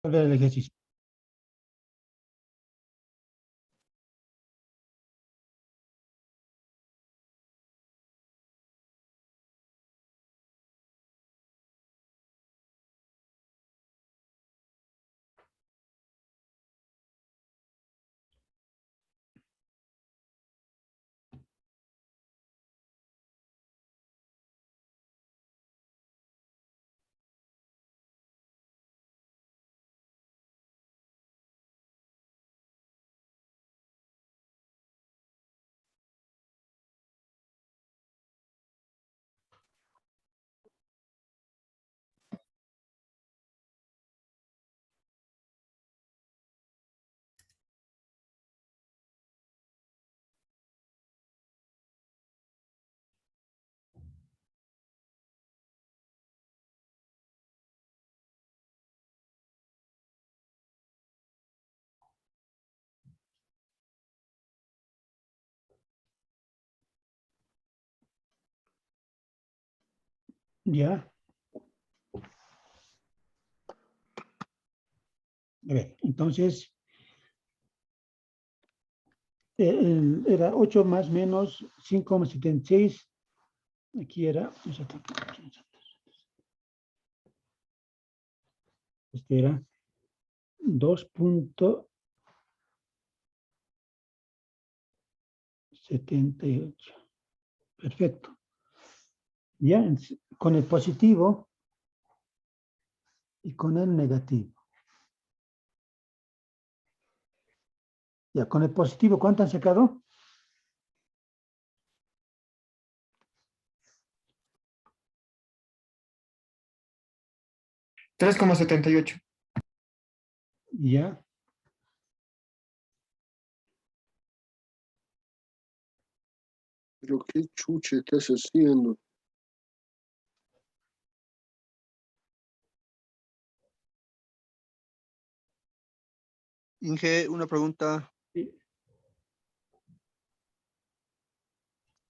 Volver al ejercicio. Ya. A ver, entonces, era 8 más menos 5,76. Aquí era, este era 2,78. Perfecto. Ya, con el positivo y con el negativo. Ya, con el positivo, ¿cuánto han sacado? 3,78. Ya. Pero qué chucha estás haciendo. Inge, una pregunta. Sí,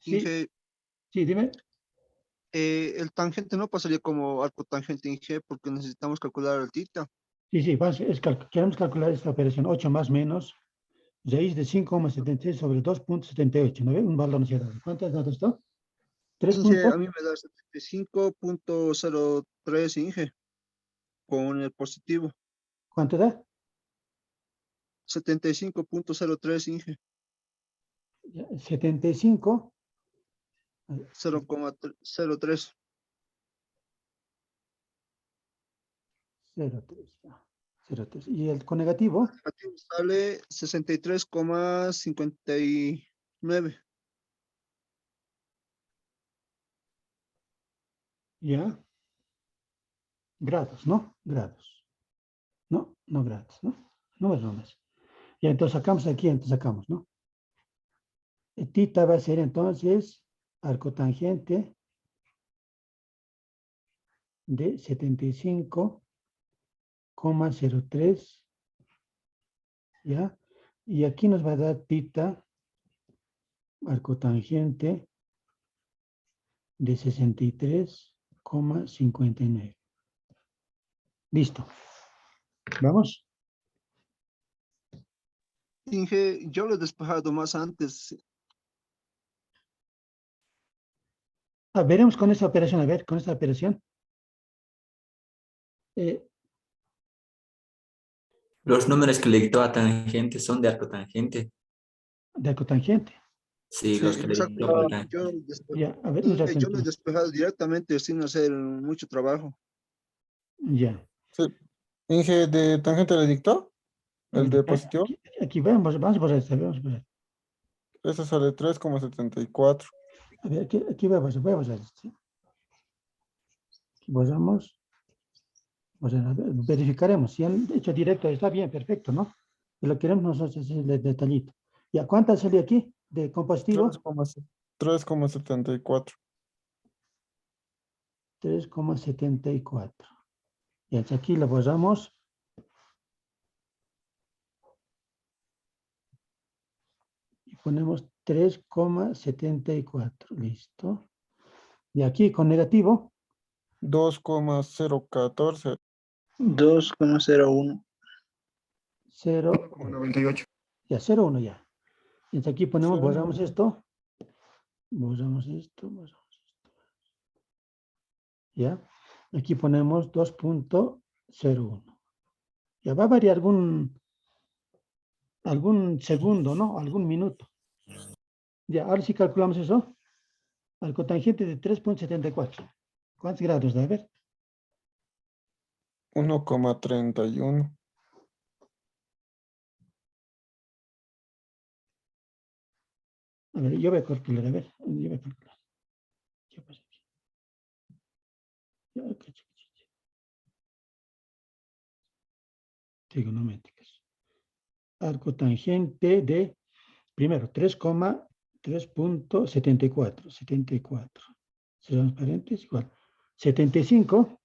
Inge, sí, dime. el tangente no pasaría como arco tangente Inge porque necesitamos calcular el tita. Sí, sí, queremos calcular esta operación 8 más menos raíz de 5,76 sobre 2,78. ¿No ve? Un valor no se ha dado. ¿Cuánto has dado esto? 3 Inge, puntos. a mí me da 75.03 Inge con el positivo. ¿Cuánto da? 75.03 Inge, Ya, 75. 0,03. 0,3. 0,3. ¿Y el con negativo? Negativo sale 63,59. Ya. Grados, ¿no? Grados. No, no grados, ¿no? No es nomás. Ya, entonces sacamos aquí, entonces sacamos, ¿no? Tita va a ser entonces arco tangente de 75,03, ¿ya? Y aquí nos va a dar tita arco tangente de 63,59. Listo. ¿Vamos? Inge, yo lo he despejado más antes. Veremos con esta operación, a ver, con esta operación. Eh, Los números que le dictó a tangente son de arco tangente. de arco tangente. Sí, Sí, los que le Exacto. dictó para tangente. Ya, a ver, un rato Yo lo he entonces. despejado directamente sin hacer mucho trabajo. Ya. sí. Inge, ¿de tangente le dictó? ¿El de positivo? Aquí vamos a borrar esta, vamos a borrar. Eso sale 3,74. A ver, aquí voy a borrar esto, ¿sí? Aquí borramos. A ver, verificaremos. Si han hecho directo, está bien, perfecto, ¿no? Y lo queremos nosotros hacer el detallito. ¿Y a cuánto salió aquí de compositivo? 3,74. 3,74. Y aquí lo borramos. Y ponemos 3,74. Listo. Y aquí con negativo. 2,014. 2,01. 0, 98. ya, 0,1 ya. Entonces aquí ponemos, 0,1. borramos esto. Borramos esto, borramos esto. ¿Ya? Aquí ponemos 2.01. Ya va a variar algún segundo, ¿no? Algún minuto. Ya, ahora sí calculamos eso. Al cotangente de 3.74. ¿Cuántos grados da? A ver. 1,31. A ver, yo voy a calcular, a ver. Yo voy a calcular. ¿Qué pasa aquí? Ya, trigonométricas. Arco tangente de, primero, 3,3.74. 74. Cerramos paréntesis, igual. 75,03,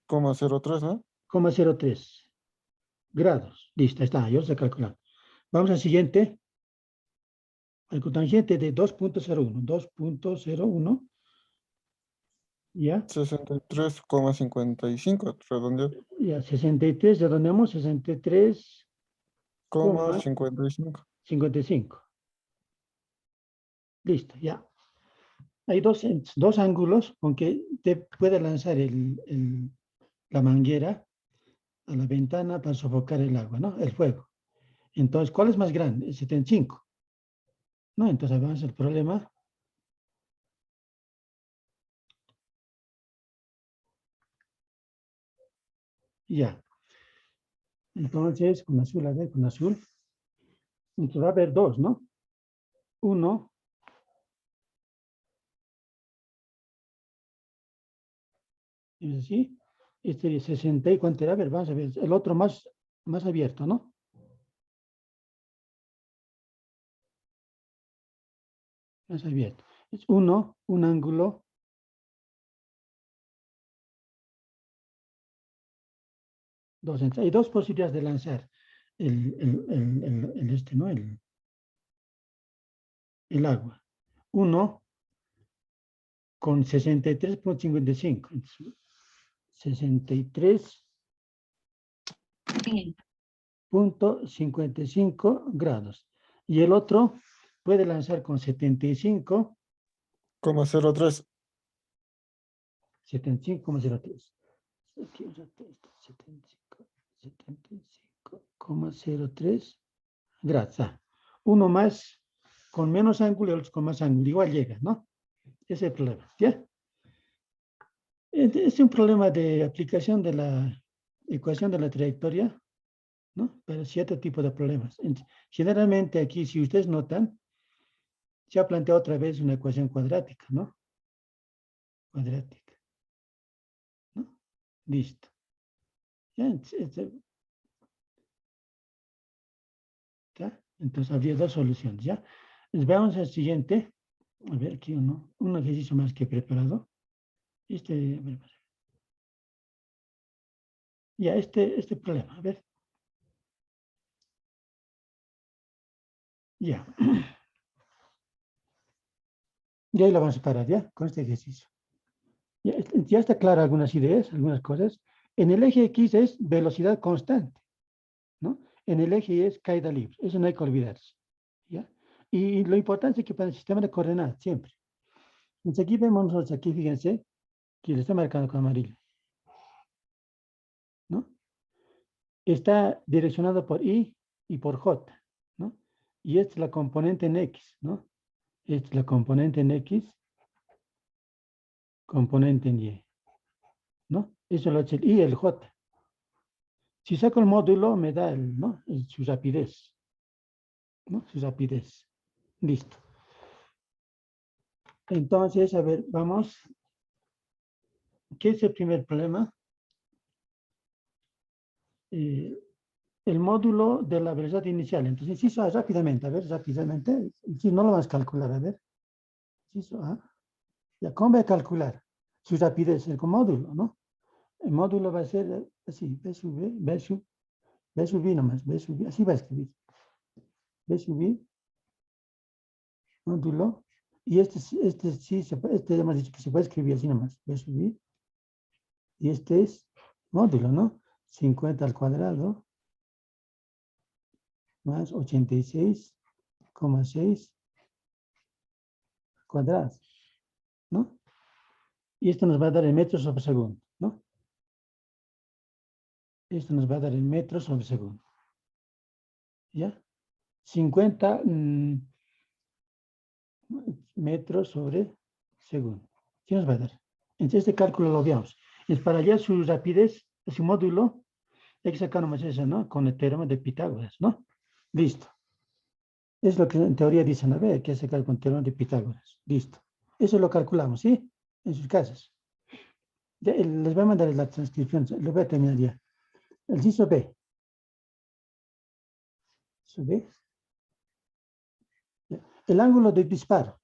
0,03, ¿no? grados. Listo, ahí está, yo sé calcular. Vamos al siguiente. Al cotangente de 2.01. 2.01. ¿Ya? 63,55. Redondeo. Ya, 63, redondeamos, 63,55. 55. Listo, ya. Hay dos ángulos con que te puede lanzar la manguera a la ventana para sofocar el agua, ¿no? El fuego. Entonces, ¿cuál es más grande? El 75. ¿No? Entonces, vamos al problema. Ya. Entonces, con azul, a ver, con azul. Entonces, va a haber dos, ¿no? Uno. Es así. Este de 60 y cuánto era, a ver, vamos a ver. El otro más abierto, ¿no? Más abierto. Es uno, un ángulo. Dos. Hay dos posibilidades de lanzar ¿no? El agua. Uno con 63.55. 63.55 grados. Y el otro puede lanzar con 75. 0,03. 75,03. 75,03 grados. Uno más con menos ángulo y otro con más ángulo. Igual llega, ¿no? Ese es el problema. ¿Ya? Es un problema de aplicación de la ecuación de la trayectoria, ¿no? Para cierto tipo de problemas. Generalmente aquí, si ustedes notan, se ha planteado otra vez una ecuación cuadrática, ¿no? Cuadrática. ¿No? Listo. ¿Ya? ¿Ya? Entonces habría dos soluciones, ¿ya? Pues veamos el siguiente. A ver, aquí un ejercicio más que he preparado. A ver, ya, este problema, a ver. Ya. Y ahí lo vamos a parar, ¿ya? Con este ejercicio. Ya está clara algunas ideas, algunas cosas. En el eje X es velocidad constante, ¿no? En el eje Y es caída libre. Eso no hay que olvidarse, ¿ya? Y lo importante es que para el sistema de coordenadas, siempre. Entonces aquí vemos nosotros, aquí fíjense, que le está marcando con amarillo, ¿no? Está direccionado por Y y por J, ¿no? Y esta es la componente en X, ¿no? Esta es la componente en X, componente en Y, ¿no? Eso lo hace el Y y el J. Si saco el módulo, me da ¿no? Su rapidez, ¿no? Su rapidez. Listo. Entonces, a ver, vamos. ¿Qué es el primer problema? El módulo de la velocidad inicial. Entonces, inciso A rápidamente, a ver, rápidamente. Si no lo vas a calcular, a ver. Inciso A. Ya, ¿cómo voy a calcular? Su rapidez, el módulo, ¿no? El módulo va a ser así, B sub B, B sub I nomás, B sub I, así va a escribir. B sub I, módulo, y este sí, hemos dicho que se puede escribir así nomás, B sub I, Y este es módulo, ¿no? 50 al cuadrado más 86,6 cuadrados, ¿no? Y esto nos va a dar en metros sobre segundo, ¿no? Esto nos va a dar en metros sobre segundo. ¿Ya? 50 metros sobre segundo. ¿Qué nos va a dar? Entonces este cálculo lo veamos. Es para hallar su rapidez, su módulo, hay que sacar nomás eso, ¿no? Con el teorema de Pitágoras, ¿no? Listo. Es lo que en teoría dicen, a ver, hay que sacar con el teorema de Pitágoras. Listo. Eso lo calculamos, ¿sí? En sus casas. Les voy a mandar la transcripción, lo voy a terminar ya. El inciso B. ¿Sube? El ángulo de disparo.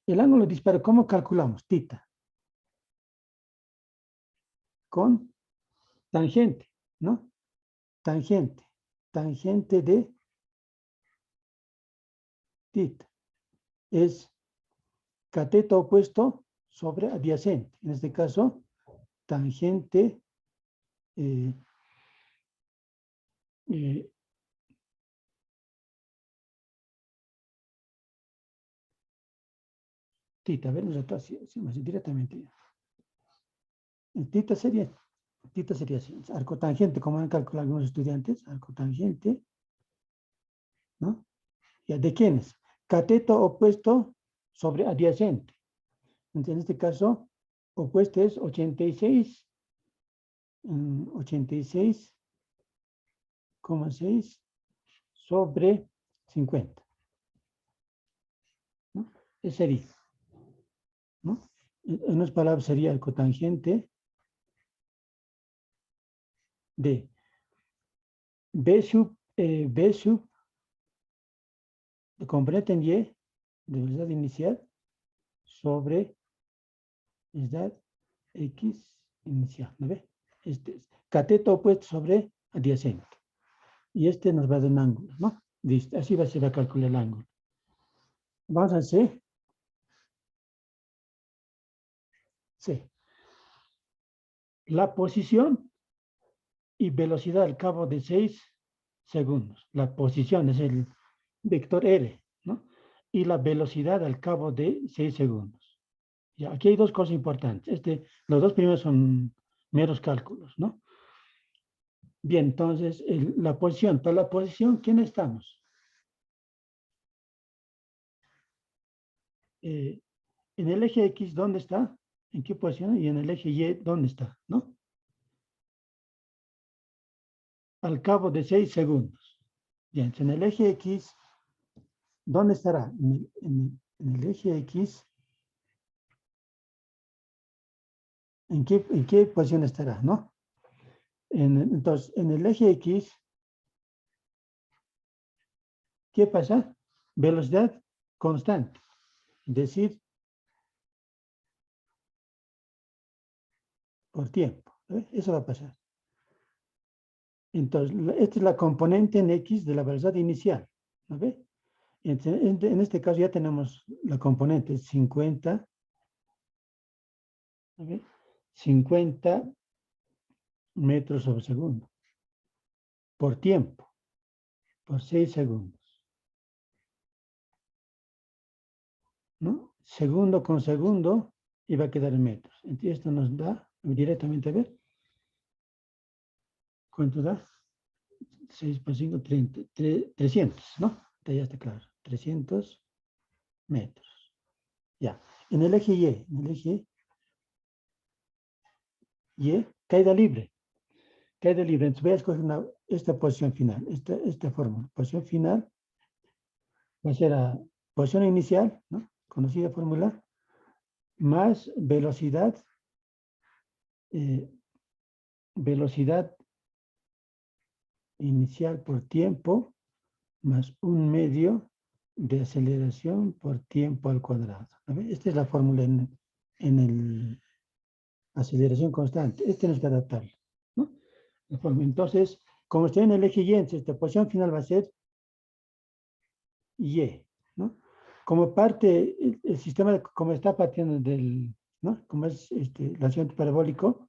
El ángulo de disparo, ¿cómo calculamos? Tita. Con tangente, ¿no? Tangente. Tangente de tita. Es cateto opuesto sobre adyacente. En este caso, tangente tita, a ver, directamente. Tita sería así. Arco tangente, como han calculado algunos estudiantes, arco tangente, ¿no? ¿Ya de quiénes? Cateto opuesto sobre adyacente. Entonces, en este caso, opuesto es 86,6 sobre 50. ¿No? Ese sería, ¿no? En unas palabras sería el cotangente de B sub de componente en Y de velocidad inicial sobre velocidad X inicial, ¿no ve? Este es cateto opuesto sobre adyacente. Y este nos va a dar un ángulo, ¿no? Listo, así va a ser a calcular el ángulo. Vamos a hacer C. La posición y velocidad al cabo de 6 segundos. La posición es el vector R, ¿no? Y la velocidad al cabo de 6 segundos. Ya, aquí hay dos cosas importantes. Los dos primeros son meros cálculos, ¿no? Bien, entonces, la posición. Para la posición, ¿quién estamos? En el eje X, ¿dónde está? ¿En qué posición? Y en el eje Y, ¿dónde está? ¿No? Al cabo de 6 segundos. Bien, en el eje X, ¿dónde estará? En el eje X, ¿en qué posición estará? ¿No? Entonces, en el eje X, ¿qué pasa? Velocidad constante. Es decir, por tiempo. Eso va a pasar. Entonces, esta es la componente en X de la velocidad inicial. ¿No ve? En este caso ya tenemos la componente 50. ¿No ve? 50 metros sobre segundo. Por tiempo. Por 6 segundos. ¿No? Segundo con segundo y va a quedar en metros. Entonces, esto nos da directamente, a ver. ¿Cuánto da? 6 por 5, 30, 300, ¿no? Ya está claro. 300 metros. Ya. En el eje Y, caída libre. Caída libre. Entonces voy a escoger esta posición final. Esta fórmula. Posición final va a ser la posición inicial, ¿no? Conocida fórmula, más velocidad, velocidad inicial por tiempo, más un medio de aceleración por tiempo al cuadrado. Esta es la fórmula en el aceleración constante. Tenemos que adaptarlo, ¿no? Entonces, como estoy en el eje Y, entonces esta posición final va a ser Y, ¿no? Como parte, el sistema, como está partiendo del, ¿no? Como es el accidente parabólico,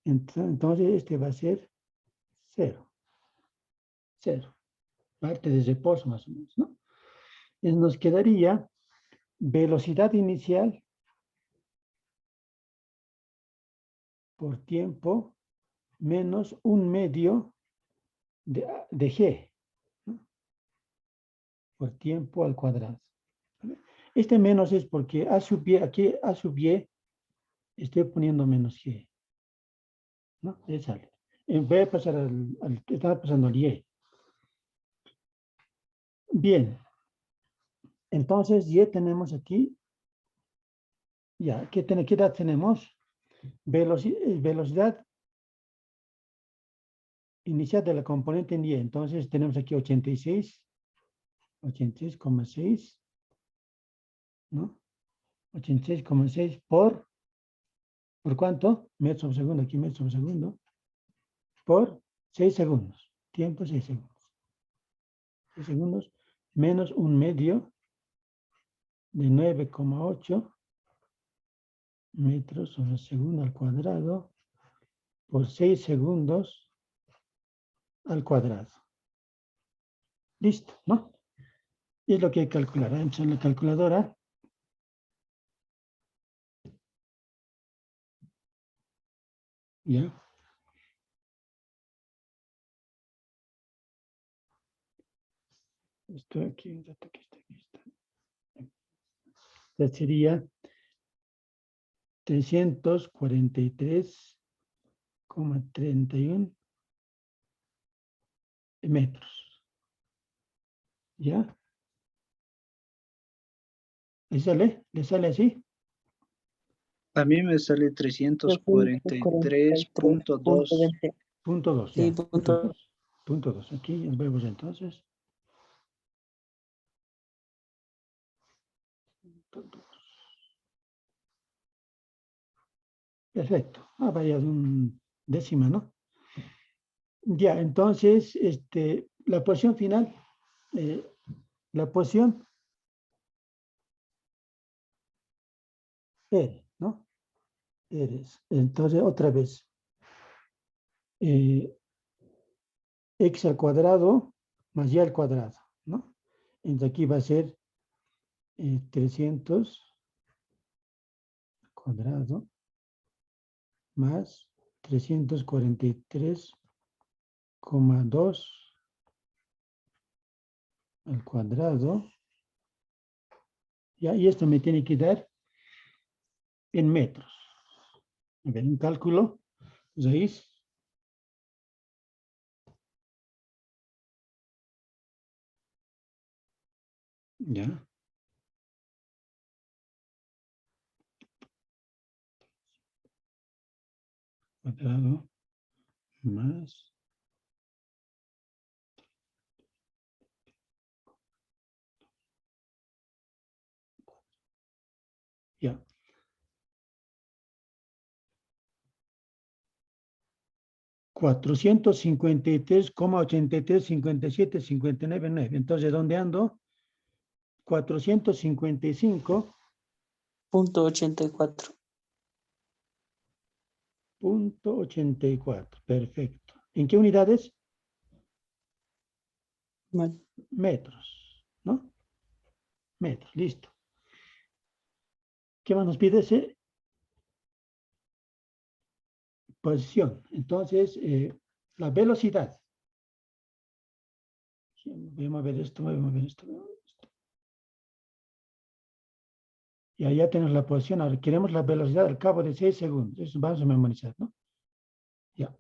Entonces, este va a ser 0. 0. Parte de reposo más o menos, ¿no? Y nos quedaría velocidad inicial por tiempo menos 1/2 de G, ¿no? Por tiempo al cuadrado. ¿Vale? Este menos es porque A sub Y, aquí A sub Y, estoy poniendo menos G, ¿no? Ahí sale. Voy a pasar estaba pasando al Y. Bien. Entonces, Y tenemos aquí, ya, ¿qué edad tenemos? Velocidad inicial de la componente en Y. Entonces, tenemos aquí 86,6, ¿no? 86,6 ¿por cuánto? Metros sobre segundo, aquí metros sobre segundo, por 6 segundos. Tiempo 6 segundos. 6 segundos menos 1/2 de 9,8 metros sobre segundo al cuadrado por 6 segundos al cuadrado. Listo, ¿no? Y es lo que hay que calcular. Vamos en la calculadora. Ya. Esto aquí, aquí está. Entonces sería 343,31 metros. ¿Ya? ¿Le sale así? A mí me sale 343.2. Punto 2. Sí, Ya. Punto 2. Aquí nos vemos entonces. Punto 2. Perfecto. Ha variado un décima, ¿no? Ya, entonces, la posición final, la posición R, ¿no? Eres. Entonces, otra vez, x al cuadrado más y al cuadrado, ¿no? Entonces aquí va a ser 300 al cuadrado más 343,2 al cuadrado. Ya, y esto me tiene que dar en metros. A ver, un cálculo, raíz. Ya. Cuadrado más. Ya. 453,83,57,59,9. Entonces, ¿dónde ando? 455,84. Perfecto. ¿En qué unidades? Mal. Metros, ¿no? Metros, listo. ¿Qué más nos pide ese? Posición. Entonces, la velocidad. Voy a mover esto, voy a mover esto. Y allá tenemos la posición. Ahora queremos la velocidad al cabo de 6 segundos. Eso vamos a memorizar, ¿no? Ya.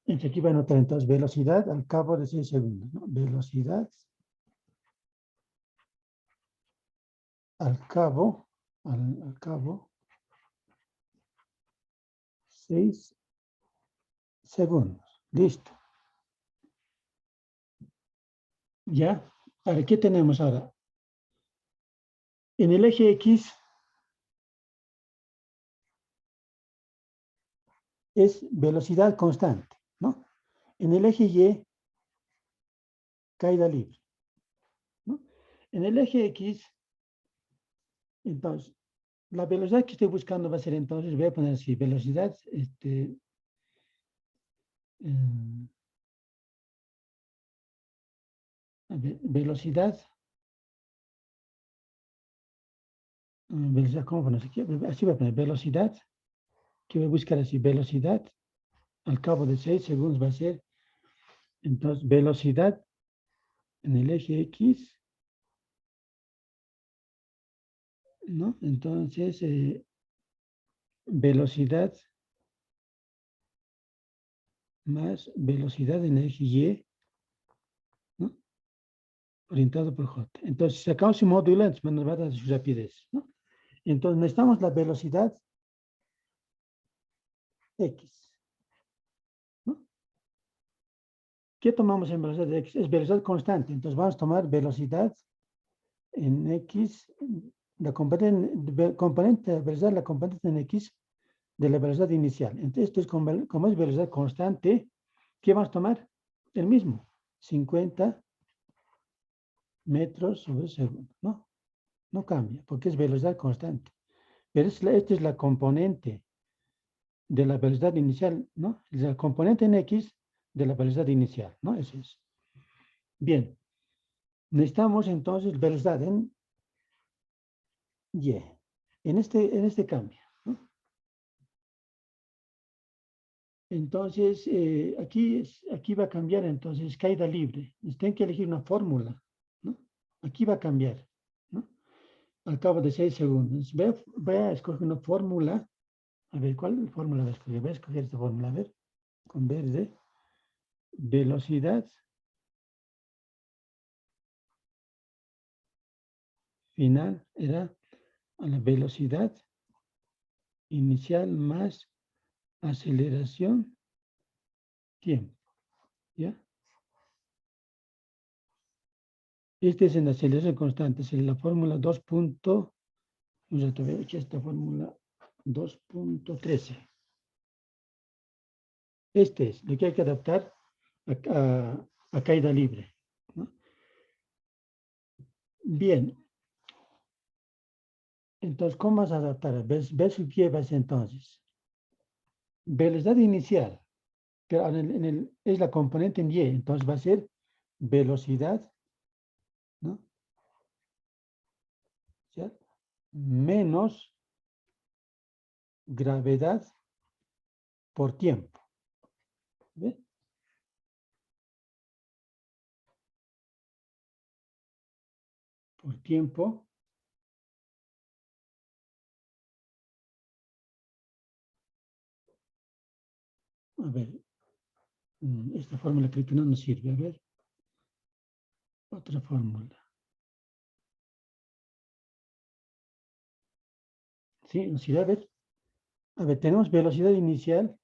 Entonces aquí voy a anotar entonces velocidad al cabo de 6 segundos, ¿no? Velocidad al cabo 6 segundos. Listo. ¿Ya? Ahora, ¿qué tenemos ahora? En el eje X es velocidad constante, ¿no? En el eje Y, caída libre, ¿no? En el eje X, entonces, la velocidad que estoy buscando va a ser entonces, voy a poner así, velocidad, a ver, velocidad, velocidad, ¿cómo poner aquí? Así voy a poner velocidad, que voy a buscar así, velocidad, al cabo de 6 segundos va a ser, entonces, velocidad en el eje X, ¿no? Entonces, velocidad más velocidad en el eje Y, ¿no? Orientado por J. Entonces, si sacamos su módulo, entonces nos va a dar su rapidez, ¿no? Entonces, necesitamos la velocidad X, ¿no? ¿Qué tomamos en velocidad de X? Es velocidad constante. Entonces, vamos a tomar velocidad en X, la componente de velocidad, la componente en X de la velocidad inicial. Entonces, esto es como es velocidad constante, ¿qué vamos a tomar? El mismo, 50 metros sobre segundo, ¿no? No cambia, porque es velocidad constante. Pero esta es la componente de la velocidad inicial, ¿no? Es la componente en X de la velocidad inicial, ¿no? Eso es. Bien. Necesitamos entonces velocidad en Y. En este cambio, ¿no? Entonces, aquí va a cambiar, entonces, caída libre. Tienen que elegir una fórmula, ¿no? Aquí va a cambiar, ¿no? Al cabo de 6 segundos. Voy a escoger una fórmula. A ver, ¿cuál fórmula voy a escoger? Voy a escoger esta fórmula, a ver, con verde. Velocidad final era a la velocidad inicial más aceleración tiempo, ¿ya? Este es en aceleración constante, es la fórmula 2. Aquí esta fórmula 2.13. Este es lo que hay que adaptar a caída libre, ¿no? Bien. Entonces, ¿cómo vas a adaptar? ¿Ves qué llevas entonces? Velocidad inicial, pero es la componente en Y, entonces va a ser velocidad, ¿no? ¿Cierto? Menos gravedad por tiempo. ¿Ve? Por tiempo. A ver, esta fórmula creo que no nos sirve. A ver, otra fórmula. Sí, nos sirve. A ver, tenemos velocidad inicial.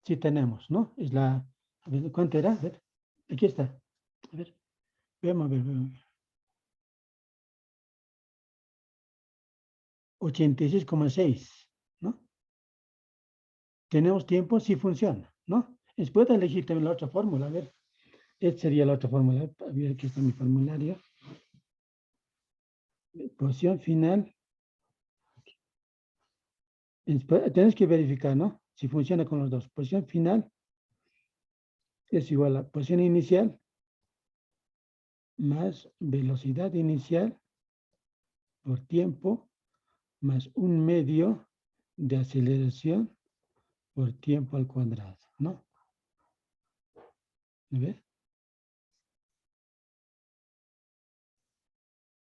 Sí tenemos, ¿no? Es la, a ver, ¿cuánto era? A ver, aquí está. A ver, veamos, a ver. 86,6, ¿no? Tenemos tiempo, sí funciona, ¿no? Puedes elegir también la otra fórmula, a ver. Esta sería la otra fórmula. A ver, aquí está mi formulario. Posición final. Tienes que verificar, ¿no? Si funciona con los dos. Posición final es igual a posición inicial más velocidad inicial por tiempo más un medio de aceleración por tiempo al cuadrado, ¿no? ¿Ves?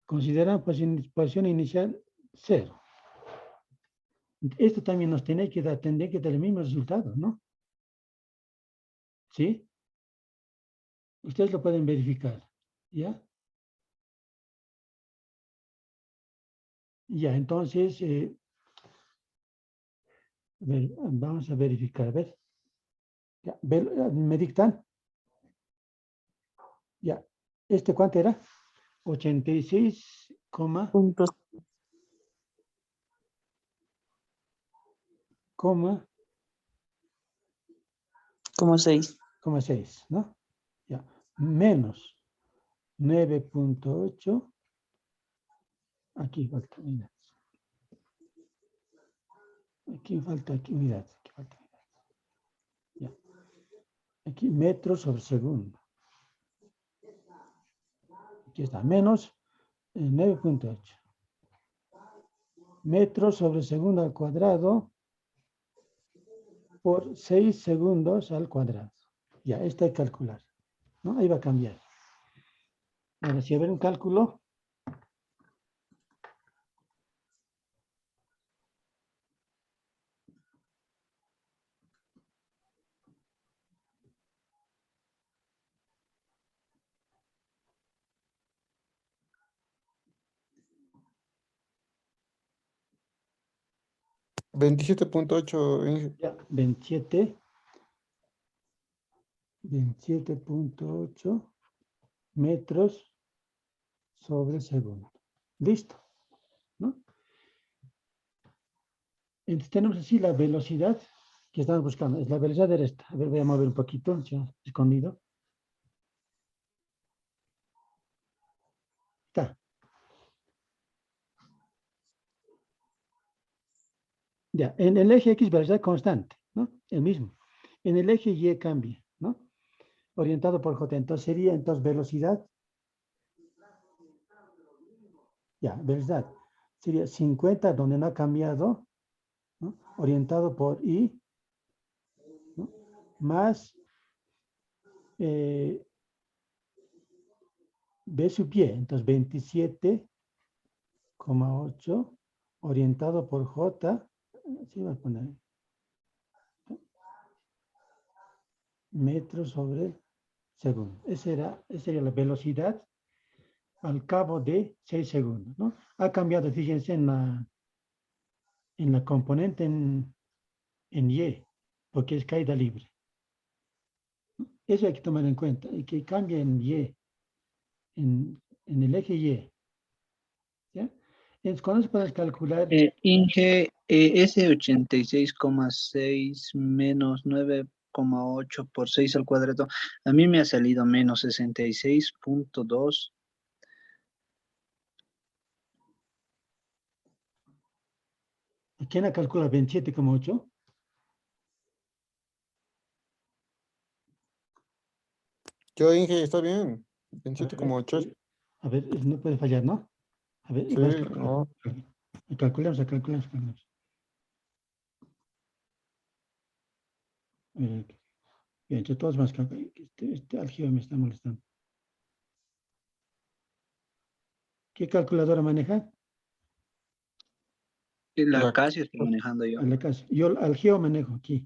Considera posición inicial 0. Esto también nos tendría que dar el mismo resultado, ¿no? ¿Sí? Ustedes lo pueden verificar, ¿ya? Ya, entonces, vamos a verificar, a ver. Ya, ¿me dictan? Ya, ¿cuánto era? 86, Puntos, como 6. 6, ¿no? Ya, menos 9.8. Aquí falta, mira. Aquí falta aquí unidad. Aquí falta unidad. Ya. Aquí metros sobre segundo. Aquí está, menos 9.8. Metros sobre segundo al cuadrado por 6 segundos al cuadrado. Ya, esto hay que calcular, ¿no? Ahí va a cambiar. Ahora, si a ver un cálculo. $27.8. Ya, 27.8 metros sobre segundo. Listo, ¿no? Entonces tenemos así la velocidad que estamos buscando. Es la velocidad de esta. A ver, voy a mover un poquito, ya escondido. Está. Ya, en el eje X velocidad constante, ¿no? El mismo. En el eje Y cambia, ¿no? Orientado por J. Entonces sería, velocidad. Ya, velocidad. Sería 50 donde no ha cambiado, ¿no? Orientado por Y, ¿no? Más B sub Y. Entonces 27,8 orientado por J. Así va a poner. Metros sobre segundo. Esa sería la velocidad al cabo de 6 segundos, ¿no? Ha cambiado, fíjense, en la componente en Y, porque es caída libre. Eso hay que tomar en cuenta, y que cambia en Y, en el eje Y. ¿Ya? Entonces, con eso puedes calcular. Inge, ese 86,6 menos 9,8 por 6 al cuadrado, a mí me ha salido menos 66.2. ¿Quién la calcula? 27,8. Yo, Inge, está bien. A 27,8. a ver, no puede fallar, ¿no? A ver, Sí, vas a calcular. no. Calculemos. Bien, entre todos más calcular. Este álgebra me está molestando. ¿Qué calculadora maneja? La La- Casio estoy manejando yo. A la casa. Yo al geo manejo aquí.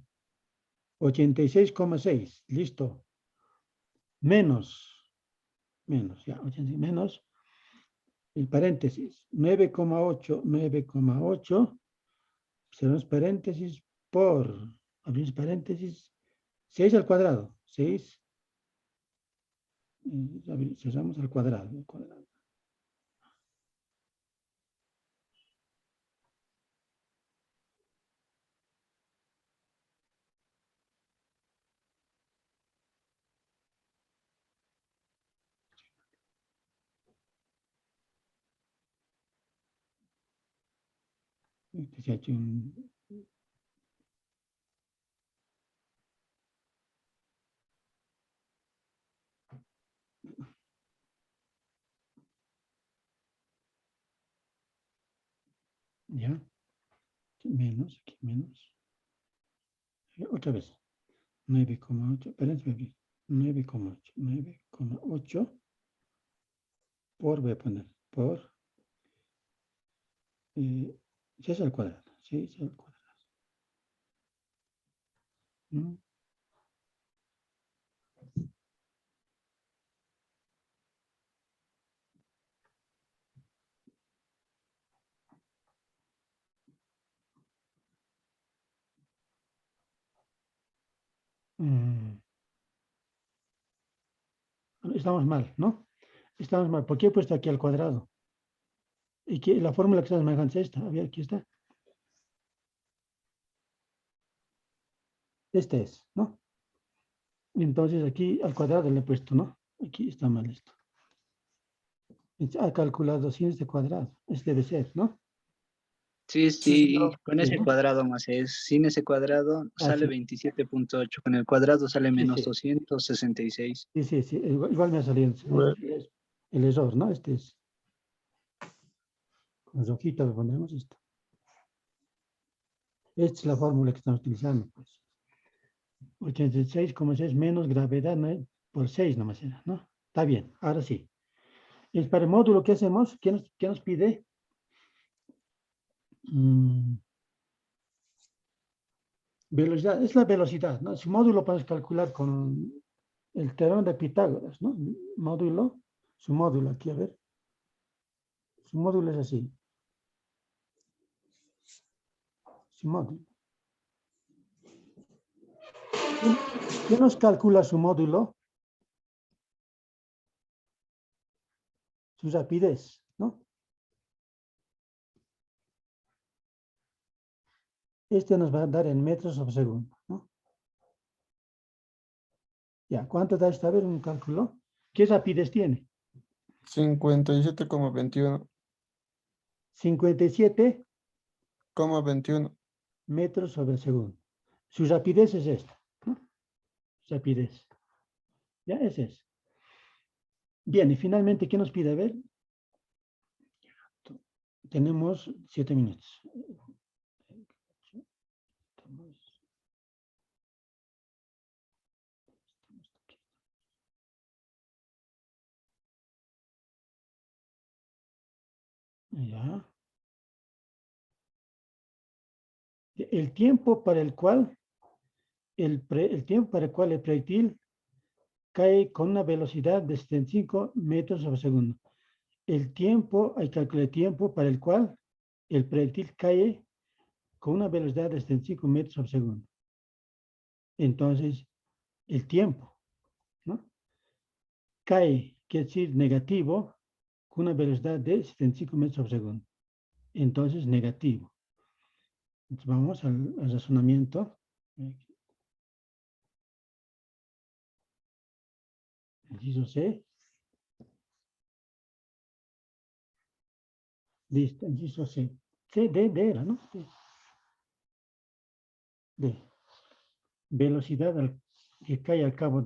86,6. Listo. Menos, ya, 86, menos, el paréntesis, 9,8, cerramos paréntesis, por, abrimos paréntesis, 6 al cuadrado, 6, cerramos al cuadrado. Este se ha hecho un... Ya, menos, aquí menos. Otra vez, 9,8, espérense, 9,8, por, voy a poner, por 6 al cuadrado, 6 al cuadrado. ¿No? Estamos mal, ¿no? Estamos mal. ¿Por qué he puesto aquí al cuadrado? Y que la fórmula que estamos manejando es esta. A ver, aquí está. Este es, ¿no? Entonces aquí al cuadrado le he puesto, ¿no? Aquí está mal esto. Ha calculado sin este cuadrado. Este debe ser, ¿no? Sí, Sí, no, con sí, ese ¿no? cuadrado más es. Sin ese cuadrado Ah, sale sí, 27.8. Con el cuadrado sale sí, menos sí, 266. sí, sí, sí, igual me ha salido Bueno, el error, ¿no? Este es, con rojito le ponemos esto. Esta es la fórmula que estamos utilizando, pues. 86,6 menos gravedad, ¿no? Por 6 nomás era, ¿no? Está bien, ahora sí. Y para el módulo, ¿qué hacemos? ¿Qué nos pide? Velocidad, es la velocidad, ¿no? Su módulo podemos calcular con el teorema de Pitágoras, ¿no? Módulo, su módulo aquí, a ver. Su módulo es así. Su módulo. ¿Qué nos calcula su módulo? Su rapidez, ¿no? Este nos va a dar en metros por segundo, ¿no? Ya, ¿cuánto da esto? A ver, un cálculo. ¿Qué rapidez tiene? 57,21. 57 21. metros sobre segundo. Su rapidez es esta, ¿no? Rapidez. Ya, ese es. Bien, y finalmente, ¿qué nos pide? A ver. Tenemos 7 minutos. Ya. El tiempo para el cual el tiempo para el cual el proyectil cae con una velocidad de 75 metros sobre segundo. El tiempo, hay que calcular el tiempo para el cual el proyectil cae con una velocidad de 75 metros sobre segundo. Entonces, el tiempo, ¿no? Cae, quiere decir negativo, con una velocidad de 75 metros sobre segundo. Entonces, negativo. Entonces, vamos al razonamiento. Inciso C. Listo, inciso C. C, D era, ¿no? D. Velocidad que cae al cabo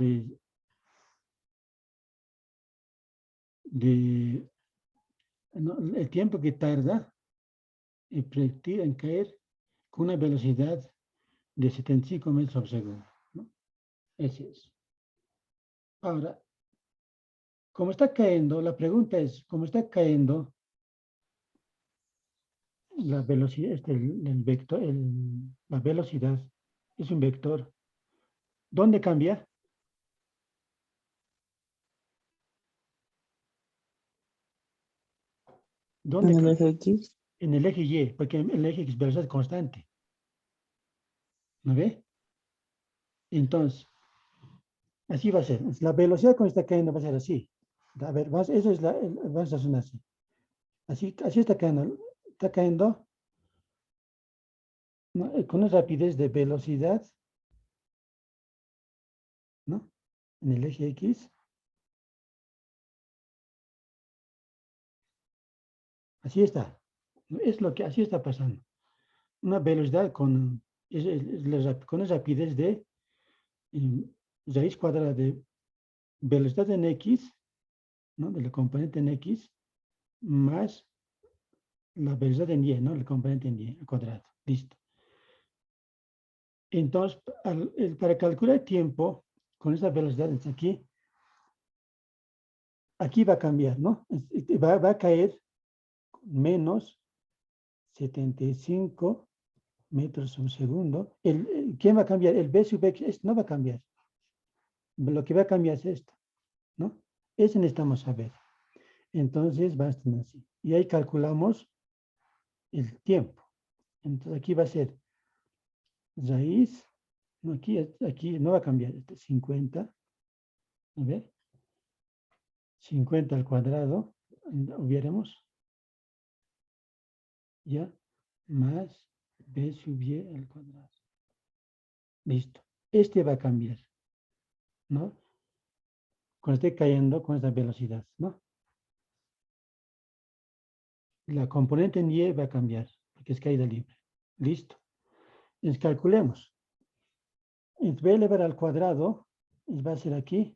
no, el tiempo que tarda el proyectil en caer con una velocidad de 75 metros por segundo, ¿no? Ese es. Ahora, como está cayendo, la pregunta es, ¿cómo está cayendo la velocidad, el vector, la velocidad es un vector? ¿Dónde cambia? ¿Dónde En el cambia? eje X. En el eje Y, porque el eje X es velocidad constante. ¿No ve? Entonces, así va a ser. La velocidad con está cayendo va a ser así. A ver, eso es vamos a hacer así. Así está cayendo. Está cayendo, ¿no? Con una rapidez de velocidad, ¿no? En el eje X. Así está. Es lo que así está pasando. Una velocidad con una rapidez de raíz cuadrada de velocidad en X, ¿no? De la componente en X, más la velocidad en Y, ¿no? El componente en Y al cuadrado. Listo. Entonces, para calcular el tiempo con esa velocidad aquí va a cambiar, ¿no? Va a caer menos 75 metros por segundo. ¿Quién va a cambiar? El B sub X no va a cambiar. Lo que va a cambiar es esto, ¿no? Eso necesitamos saber. Entonces va a estar así. Y ahí calculamos el tiempo. Entonces aquí va a ser raíz, no, aquí no va a cambiar, 50, a ver, 50 al cuadrado, hubiéramos, ya, más b sub y al cuadrado. Listo. Este va a cambiar, ¿no? Cuando esté cayendo con esta velocidad, ¿no? La componente en y va a cambiar. porque es caída libre. Listo. Entonces calculemos. Entonces, b elevado al cuadrado va a ser aquí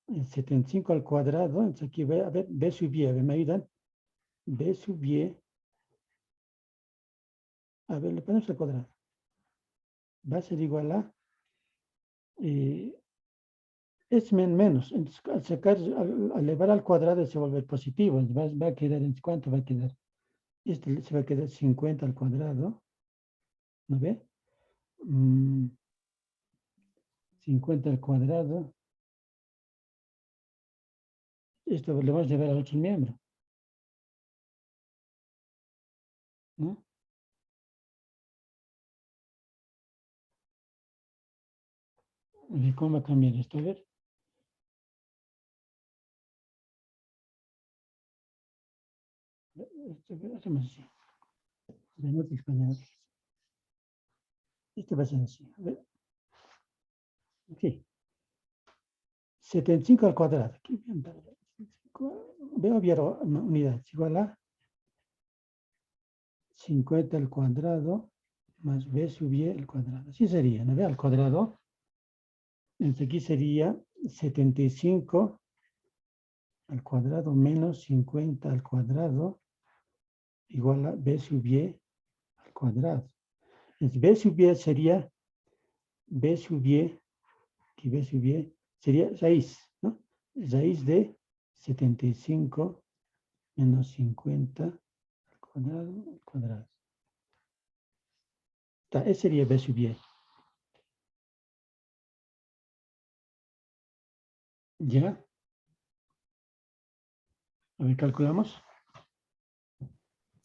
75 al cuadrado. Entonces aquí a ver, b sub y, a ver, ¿me ayudan? B sub y, a ver, le ponemos al cuadrado. Va a ser igual a, es menos. Entonces, al sacar, al elevar al cuadrado se vuelve positivo. Entonces, va a quedar, ¿en cuánto va a quedar? Este se va a quedar 50 al cuadrado. ¿No ve? 50 al cuadrado. Esto le vamos a llevar al otro miembro. ¿No? ¿Y cómo va a cambiar esto? A ver. Hacemos así. Esto va a ser así. A ver. Aquí. 75 al cuadrado. Aquí, veo bien unidad. Igual a 50 al cuadrado más b sub y al cuadrado. Así sería, ¿no ve? Al cuadrado. Entonces aquí sería 75 al cuadrado menos 50 al cuadrado igual a b sub y al cuadrado. Entonces b sub y sería b sub y, aquí b sub y sería raíz, ¿no? Raíz de 75 menos 50 al cuadrado. Ese sería b sub y. ¿Ya? A ver, calculamos.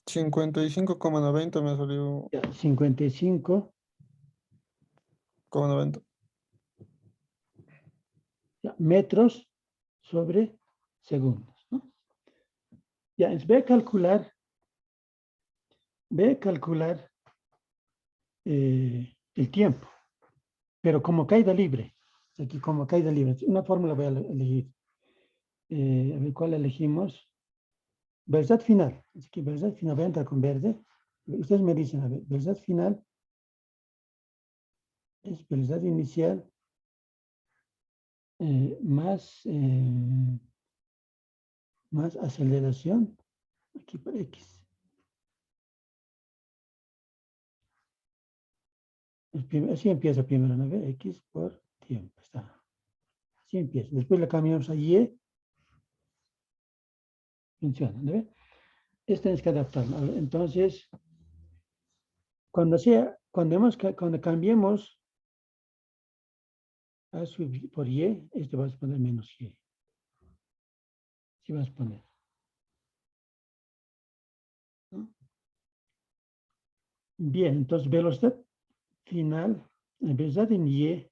55,90 me salió. Ya, 55, 90. ya, metros sobre segundos, ¿no? Ya, entonces ve a calcular el tiempo, pero como caída libre. Aquí como caída libre. Una fórmula voy a elegir. A ver, ¿cuál elegimos? Velocidad final. Aquí velocidad final, voy a entrar con verde. Ustedes me dicen, a ver, velocidad final es velocidad inicial más aceleración, aquí por X. Así empieza primero, ¿no ve? X por tiempo, está. Así empieza. Después le cambiamos a Y. Funciona, ¿no ve? Esto tienes que adaptarlo. Entonces, cuando cambiemos a por Y, esto vas a poner menos Y. Así vas a poner. ¿No? Bien, entonces velocidad final, velocidad en Y.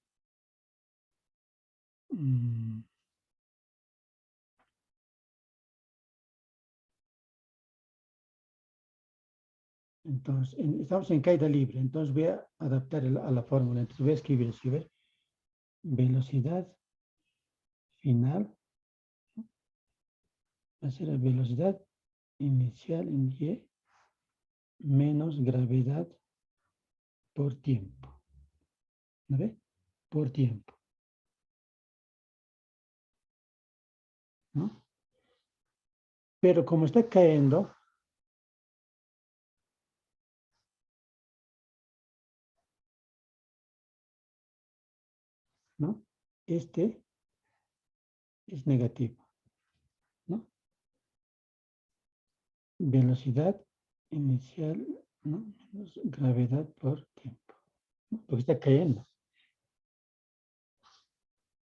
Entonces, estamos en caída libre, entonces voy a adaptar a la fórmula. Entonces voy a escribir así, ¿ver? Velocidad final va a ser la velocidad inicial en Y menos gravedad por tiempo. ¿No ve? Por tiempo. ¿No? Pero como está cayendo, ¿no? Este es negativo, ¿no? Velocidad inicial, ¿no? Menos gravedad por tiempo, ¿no? Porque está cayendo.